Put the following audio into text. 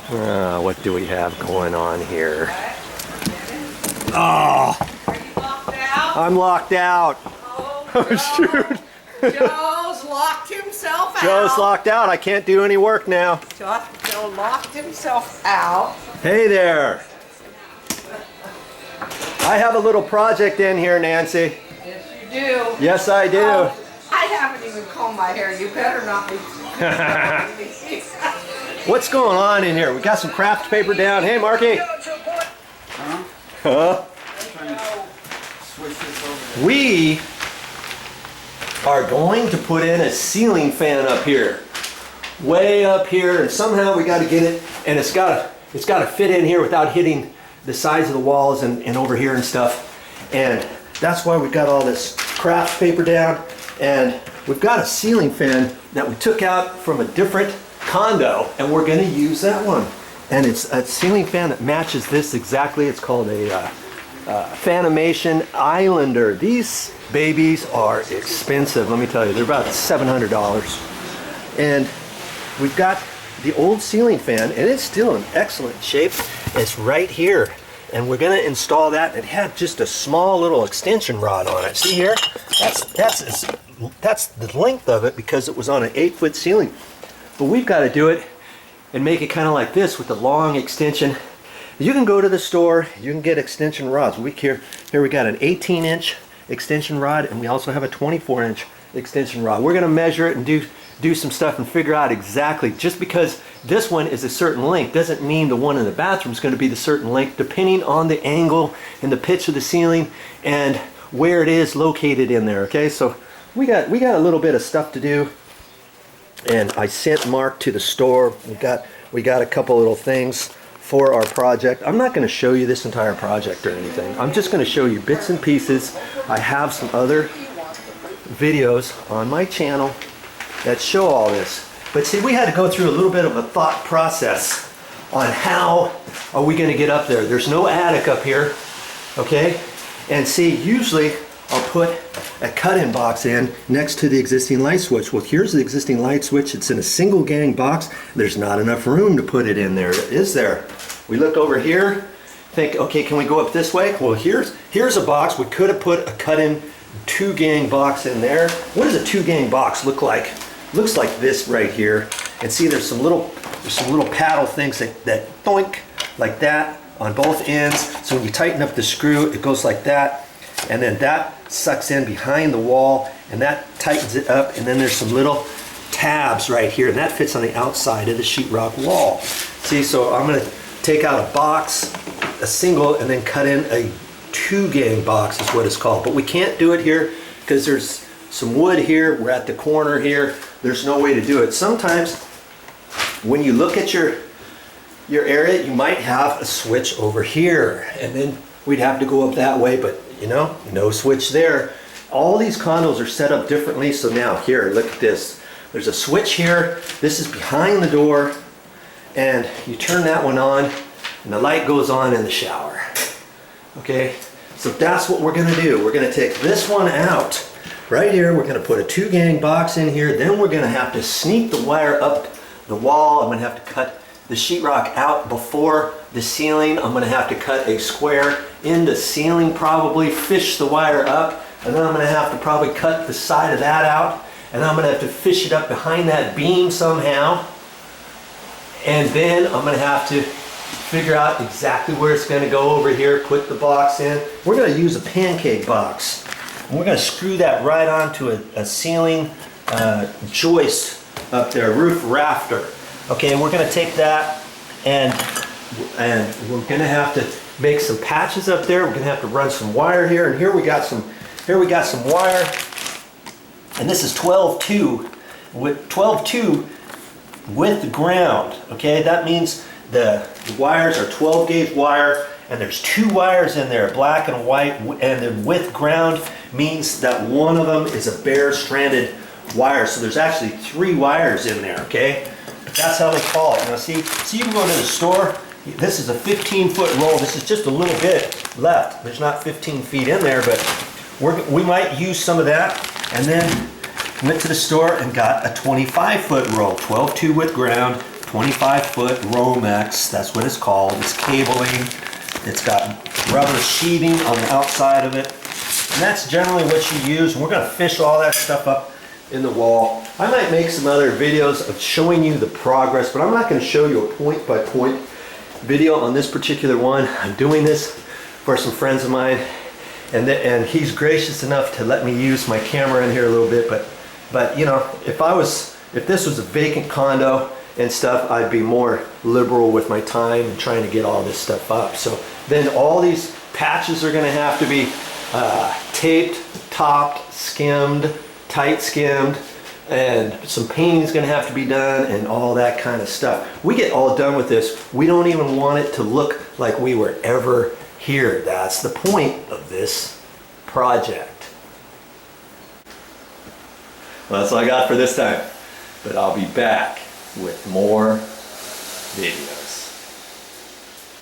What do we have going on here? Oh, Are you locked out? I'm locked out. Oh, Shoot. Joe's locked himself out. Joe's locked out. I can't do any work now. Joe locked himself out. Hey there. I have a little project in here, Nancy. Yes, you do. Yes, I do. Oh, I haven't even combed my hair. You better not be. What's going on in here? We got some craft paper down. Hey, Marky. Huh? We are going to put in a ceiling fan up here. Way up here, and somehow we got to get it, and it's got to fit in here without hitting the sides of the walls and over here and stuff. And that's why we've got all this craft paper down, and we've got a ceiling fan that we took out from a different condo, and we're going to use that one. And it's a ceiling fan that matches this exactly. It's called a Fanimation Islander. These babies are expensive, let me tell you. They're about $700. And we've got the old ceiling fan, and it's still in excellent shape. It's right here, and we're going to install that. It had just a small little extension rod on it. See here? That's the length of it because it was on an 8-foot ceiling. But we've got to do it and make it kind of like this with the long extension. You can go to the store, you can get extension rods. Here we got an 18-inch extension rod, and we also have a 24-inch extension rod. We're going to measure it and do some stuff and figure out exactly. Just because this one is a certain length doesn't mean the one in the bathroom is going to be the certain length, depending on the angle and the pitch of the ceiling and where it is located in there. Okay, so we got a little bit of stuff to do, and I sent Mark to the store. We got a couple little things for our project. I'm not going to show you this entire project or anything. I'm just going to show you bits and pieces. I have some other videos on my channel that show all this. But see, we had to go through a little bit of a thought process on how are we going to get up there. There's no attic up here, okay? And see, usually I'll put a cut-in box in next to the existing light switch. Well, here's the existing light switch. It's in a single gang box. There's not enough room to put it in there, is there? We look over here, think, okay, can we go up this way? Well, here's a box. We could have put a cut-in 2-gang box in there. What does a 2-gang box look like? Looks like this right here. And see, there's some little paddle things that doink like that on both ends. So when you tighten up the screw, it goes like that. And then that sucks in behind the wall, and that tightens it up. And then there's some little tabs right here, and that fits on the outside of the sheetrock wall. See, so I'm going to take out a box, a single, and then cut in a 2-gang box is what it's called. But we can't do it here because there's some wood here. We're at the corner here. There's no way to do it. Sometimes when you look at your area, you might have a switch over here, and then we'd have to go up that way, but you know, no switch there. All these condos are set up differently. So now here, look at this. There's a switch here. This is behind the door, and you turn that one on and the light goes on in the shower. Okay, so that's what we're going to do. We're going to take this one out right here. We're going to put a 2-gang box in here. Then we're going to have to sneak the wire up the wall. I'm going to have to cut the sheetrock out before the ceiling. I'm going to have to cut a square in the ceiling, probably fish the wire up, and then I'm going to have to probably cut the side of that out, and I'm going to have to fish it up behind that beam somehow, and then I'm going to have to figure out exactly where it's going to go over here, put the box in. We're going to use a pancake box, and we're going to screw that right onto a ceiling joist up there, roof rafter. Okay, and we're going to take that, and we're going to have to make some patches up there. We're going to have to run some wire here, and here we got some wire, and this is 12-2 with 12-2 with the ground. Okay, that means the wires are 12 gauge wire, and there's 2 wires in there, black and white, and then with ground means that one of them is a bare stranded wire. So there's actually 3 wires in there. Okay. That's how they call it. Now see, you can go to the store. This is a 15-foot roll. This is just a little bit left. There's not 15 feet in there, but we might use some of that. And then went to the store and got a 25-foot roll, 12-2 with ground, 25 5-foot Romex, that's what it's called. It's cabling. It's got rubber sheathing on the outside of it. And that's generally what you use. We're gonna fish all that stuff up in the wall. I might make some other videos of showing you the progress, but I'm not gonna show you a point-by-point video on this particular one. I'm doing this for some friends of mine, and he's gracious enough to let me use my camera in here a little bit, but you know, if this was a vacant condo and stuff, I'd be more liberal with my time and trying to get all this stuff up. So then all these patches are gonna have to be taped, topped, skimmed, tight skimmed, and some painting's gonna have to be done and all that kind of stuff. We get all done with this, we don't even want it to look like we were ever here. That's the point of this project. Well, that's all I got for this time, but I'll be back with more videos.